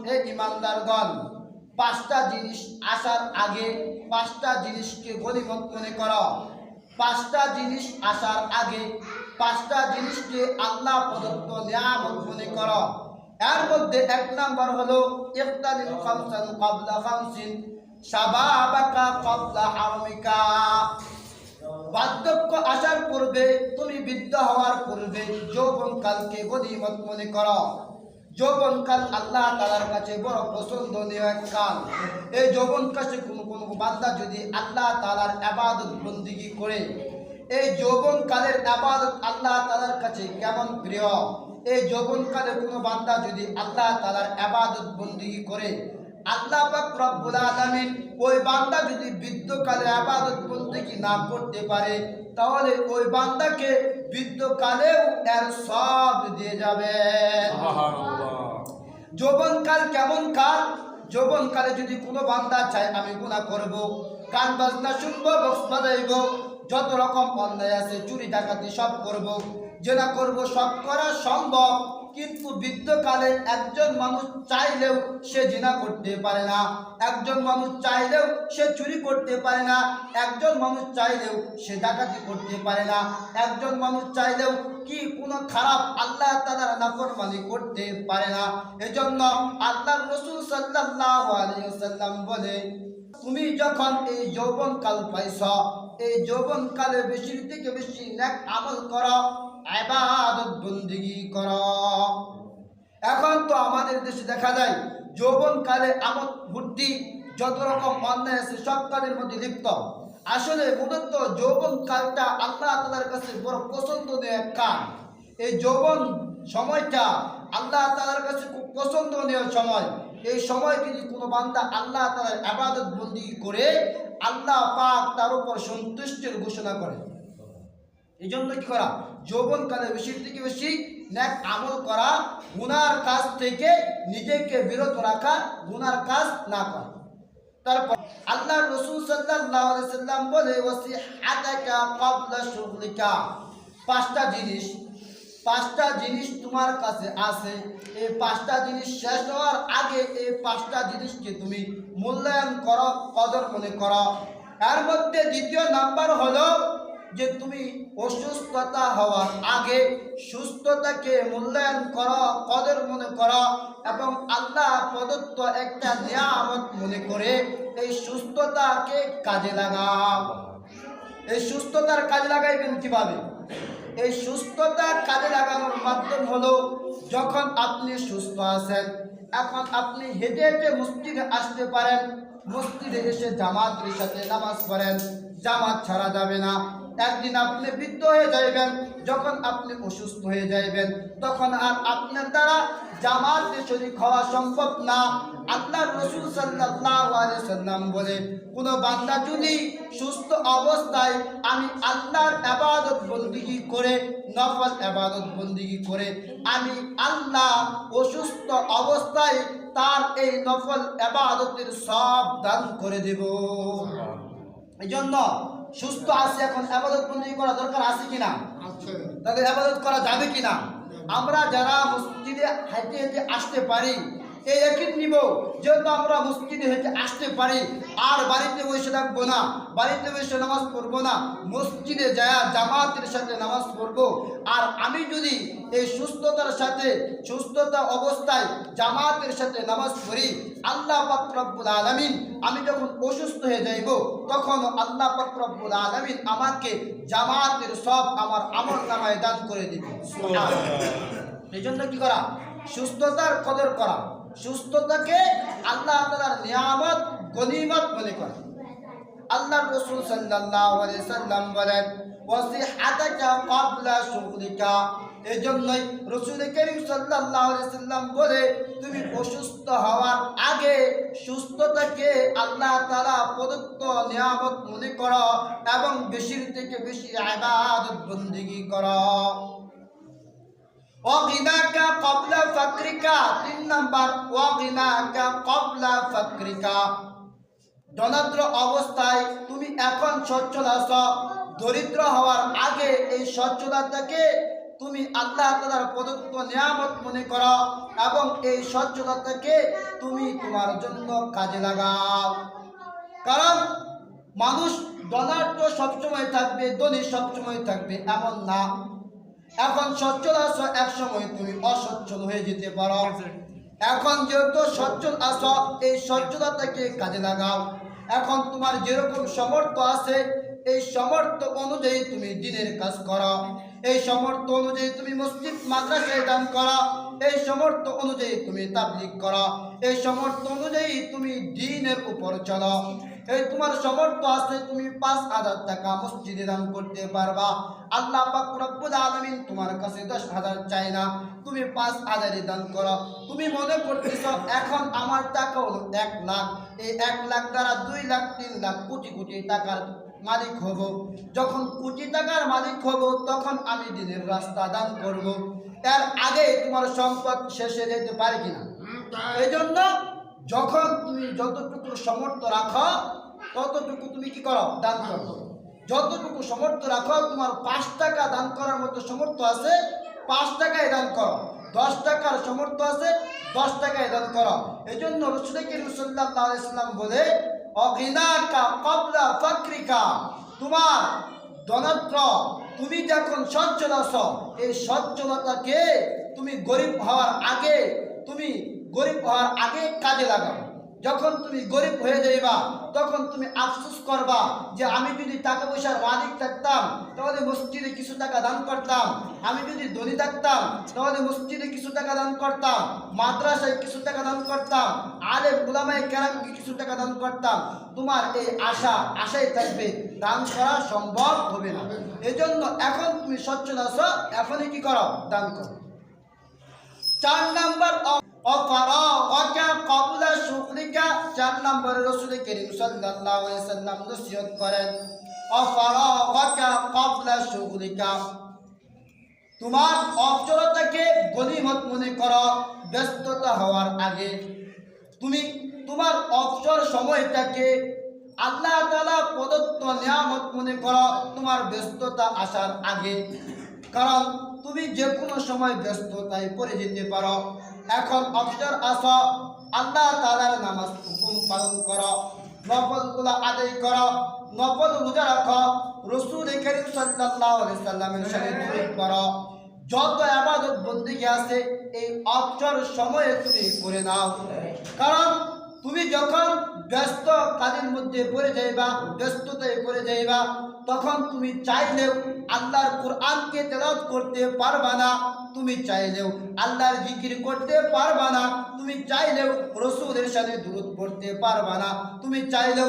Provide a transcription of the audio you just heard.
হে ঈমানদারগণ, পাঁচটা জিনিস আসার আগে পাঁচটা জিনিসকে গনিমত মনে করো। পাঁচটা জিনিস আসার আগে পাঁচটা জিনিসকে আল্লাহ প্রদত্ত নিয়ামত মনে করো। এর মধ্যে এক নাম্বার হলো ইফতানিল খামসান ক্বাবলা খামসিন শাবাবাকা ক্বাবলা হারমিকা। বার্ধক্য আসার পূর্বে, তুমি বৃদ্ধ হওয়ার পূর্বে যৌবনকালকে গনিমত মনে করো। যৌবনকাল আল্লাহ তাআলার কাছে বড় পছন্দনীয় এক কাল। এই যৌবনকালে কোন বান্দা যদি আল্লাহ তাআলার ইবাদত বন্দেগী করে, এই যৌবনকালের ইবাদত আল্লাহ তাআলার কাছে কেমন প্রিয়। এই যৌবনকালে কোনো বান্দা যদি আল্লাহ তাআলার ইবাদত বন্দেগী করে, আল্লাহ পাক রব্বুল আলামিন ওই বান্দা যদি বৃদ্ধকালে ইবাদত বন্দেগী না করতে পারে, তাহলে ওই বান্দাকে বৃদ্ধকালেও এর সব দিয়ে যাবে। যৌবনকাল কেমন কাল? যৌবনকালে যদি কোনো বান্দা চায় আমি গুনাহ করব, গান বাজনা শুনবো, বক্স বাজাইব, যত রকম অন্যায় আছে চুরি ডাকাতি সব করব, জেনা করব, সব করা সম্ভব। কিন্তু বৃদ্ধকালে একজন মানুষ চাইলেও সে জিনা করতে পারে না, একজন মানুষ চাইলেও সে চুরি করতে পারে না, একজন মানুষ চাইলেও সে ডাকাতি করতে পারে না, একজন মানুষ চাইলেও কি কোনো খারাপ আল্লাহ তাআলার নাফরমানি করতে পারে না। এজন্য আল্লাহর রাসূল সাল্লাল্লাহু আলাইহি ওয়াসাল্লাম বলে, তুমি যখন এই যৌবনকাল পাইছ, এই যৌবনকালে বেশি থেকে বেশি নেক আমল করো, ইবাদত বন্দেগী করো। এখন তো আমাদের দেশে দেখা যায় যৌবনকালে আমোদ ফুর্তি যত রকম অন্যায় আছে সব কাজের মধ্যে লিপ্ত। আসলে মূলত যৌবনকালটা আল্লাহ তাআলার কাছে বড় পছন্দনীয় এক কাল। এই যৌবন সময়টা আল্লাহ তাআলার কাছে খুব পছন্দনীয় সময়। এই সময় যদি কোনো বান্দা আল্লাহ তাআলার ইবাদত বন্দেগী করে, আল্লাহ পাক তার উপর সন্তুষ্টির ঘোষণা করে। এই জন্য কি করা? যৌবনকালে বেশি থেকে বেশি নেক আমল করা, গুনার কাজ থেকে নিজেকে বিরত রাখা, গুনার কাজ না করা। তারপর আল্লাহর রাসূল সাল্লাল্লাহু আলাইহি সাল্লাম বলে, ওয়াসিহাতাকা ক্বাবলা শুগলিকা। পাঁচটা জিনিস তোমার কাছে আছে, এই পাঁচটা জিনিস শেষ হওয়ার আগে এই পাঁচটা জিনিসকে তুমি মূল্যায়ন করো, কদর মনে করো। এর মধ্যে দ্বিতীয় নাম্বার হলো যে তুমি অসুস্থতা হওয়ার আগে সুস্থতাকে মূল্যায়ন করো, কদর মনে করো এবং আল্লাহ প্রদত্ত একটা নিয়ামত মনে করে এই সুস্থতাকে কাজে লাগাও। এই সুস্থতার কাজে লাগাইবেন কিভাবে? এই সুস্থতার কাজে লাগানোর মাধ্যম হলো, যখন আপনি সুস্থ আছেন, এখন আপনি হেঁটে হেঁটে মসজিদে আসতে পারেন, মসজিদে এসে জামাতের সাথে নামাজ পড়েন, জামাত ছাড়া যাবে না। একদিন আপনি বৃদ্ধ হয়ে যাইবেন, যখন আপনি অসুস্থ হয়ে যাইবেন, তখন আর আপনার দ্বারা জামাতে শরীক হওয়া সম্ভব না। আল্লাহর রাসূল সাল্লাল্লাহু আলাইহি সাল্লাম বলে, কোন বান্দা যদি সুস্থ অবস্থায় আমি আল্লাহর ইবাদত বন্দেগী করে, নফল ইবাদত বন্দেগী করে আমি আল্লাহ অসুস্থ অবস্থায় তার এই নফল ইবাদতের সব দান করে দেব। এই জন্য সুস্থ আছে, এখন ইবাদত বন্দেগী করা দরকার আছে কিনা? তাহলে ইবাদত করা যাবে কিনা? আমরা যারা মসজিদে হেঁটে হেঁটে আসতে পারি, এই ইয়াকিন নিব যেহেতু আমরা মসজিদে হেঁটে আসতে পারি, আর বাড়িতে বসে থাকবো না, বাড়িতে বসে নামাজ পড়বো না, মসজিদে যায় জামাতের সাথে নামাজ পড়বো। আর আমি যদি এই সুস্থতার সাথে, সুস্থতা অবস্থায় জামাতের সাথে নামাজ পড়ি, আল্লাহ পাক রব্বুল আলামিন, আমি যখন অসুস্থ হয়ে যাইব তখন আল্লাহ পাক রব্বুল আলামিন আমাকে জামাতের সব আমার আমলনামায় দান করে দিবে। এই জন্য কি করা? সুস্থতার কদর করা, সুস্থতাকে আল্লাহ তাআলার নিয়ামত, গনিমত মনে করা। আল্লাহর রাসূল সাল্লাল্লাহু আলাইহি সাল্লাম বলেন, ওয়াসিহাতাকা ক্বাবলা শুগলিকা। এই জন্যই রাসূল কারীম সাল্লাল্লাহু আলাইহি সাল্লাম বলে, তুমি অসুস্থ হওয়ার আগে সুস্থতাকে আল্লাহ তাআলা প্রদত্ত নিয়ামত মনে করো এবং বেশি থেকে বেশি ইবাদত বন্দেগী করো। ওয়াগিনাকা ক্বাবলা ফাকরিকা। ৩ নাম্বার, ওয়াগিনাকা ক্বাবলা ফাকরিকা। দরিদ্র অবস্থায় তুমি এখন সচ্ছল আছো, দরিদ্র হওয়ার আগে এই সচ্ছলতাকে তুমি আল্লাহ তাআলার প্রদত্ত নিয়ামত মনে করো এবং এই সচ্ছলতাকে তুমি তোমার জন্য কাজে লাগাও। কারণ মানুষ ধনাঢ্য সবসময় থাকবে, ধনী সবসময় থাকবে এমন না। এখন সচ্ছল আছো, এক সময় তুমি অসচ্ছল হয়ে যেতে পারো। এখন যেহেতু সচ্ছল আছো, এই সচ্ছলতাকে কাজে লাগাও। এখন তোমার যেরকম সামর্থ্য আছে, এই সামর্থ্য অনুযায়ী তুমি দিনের কাজ করো, এই সামর্থ্য অনুযায়ী তুমি মসজিদ মাদ্রাসায় দান করো, এই সামর্থ্য অনুযায়ী তুমি তাবলীগ করো, এই সামর্থ্য অনুযায়ী তুমি দ্বীনের উপর চলো। এই তোমার সামর্থ্য আছে, তুমি 5,000 টাকা মসজিদে দান করতে পারবা। আল্লাহ পাক রব্বুল আলামিন তোমার কাছে 10,000 চাই না, তুমি 5,000 দান করো। তুমি মনে করতেছ এখন আমার টাকা হলো 1 লাখ, এই 1 লাখ দ্বারা 2 লাখ 3 লাখ কোটি কোটি টাকার মালিক হব। যখন কোটি টাকার মালিক হব তখন আমি দিনের রাস্তা দান করব। এর আগে তোমার সম্পদ শেষে যেতে পারে কিনা? এই জন্য যখন তুমি যতটুকু সামর্থ্য রাখো ততটুকু তুমি কি করো? দান করো। যতটুকু সামর্থ্য রাখো, তোমার 5 টাকা দান করার মতো সামর্থ্য আছে, 5 টাকায় দান করো। 10 টাকার সামর্থ্য আছে, 10 টাকায় দান করো। এই জন্য রাসূল কারীম সাল্লাল্লাহু আলাইহি ওয়াসাল্লাম বলে, অগিনাকা ক্বাবলা ফাকরিকা, তোমার ধনাঢ্য তুমি যখন সচ্ছল আছো, এই সচ্ছলতাকে তুমি গরিব হওয়ার আগে কাজে লাগাও। যখন তুমি গরিব হয়ে যাইবা তখন তুমি আফসোস করবা যে আমি যদি টাকা পয়সার মালিক থাকতাম তাহলে মসজিদে কিছু টাকা দান করতাম, আমি যদি ধনী থাকতাম তাহলে মসজিদে কিছু টাকা দান করতাম, মাদ্রাসায় কিছু টাকা দান করতাম, আলেম উলামায়ে কেরামকে কিছু টাকা দান করতাম। তোমার এই আশাই থাকবে, দান করা সম্ভব হবে না। এজন্য এখন তুমি সচ্ছল আছো, এখনই কি করো? দান করো। 4 নাম্বার ক্বাবলা শুকরিকা, 4 নম্বরে রাসূল কারীম সাল্লাল্লাহু আলাইহি ওয়াসাল্লাম নসিহত করেন, ক্বাবলা শুকরিকা, তোমার অবসরতাকে গনিমত মনে করো ব্যস্ততা হওয়ার আগে। তুমি তোমার অবসর সময়টাকে আল্লাহ তাআলা প্রদত্ত নিয়ামত মনে করো তোমার ব্যস্ততা আসার আগে। কারণ তুমি যে কোনো সময় ব্যস্ততায় পড়ে যেতে পারো। এখন অবসর আসো, আল্লাহ তাআলার নামাজ হুকুম পালন করো, নফলগুলো আদায় করো, নফল রোজা রাখো, রাসূল কারীম সাল্লাল্লাহু আলাইহি সাল্লামের সাথে দুরূদ পড়ো। যত ইবাদত বন্দেগী আছে এই অবসর সময়ে তুমি করে নাও। কারণ তুমি যখন ব্যস্ত কাজের মধ্যে পড়ে যাইবা, ব্যস্ততায় পড়ে যাইবা, তখন তুমি চাইলেও আল্লাহর কোরআনকে তেলাওয়াত করতে পারবা না, তুমি চাইলেও আল্লাহর জিকির করতে পারবা না, তুমি চাইলেও রাসূলের সাথে দুরূদ পড়তে পারবা না, তুমি চাইলেও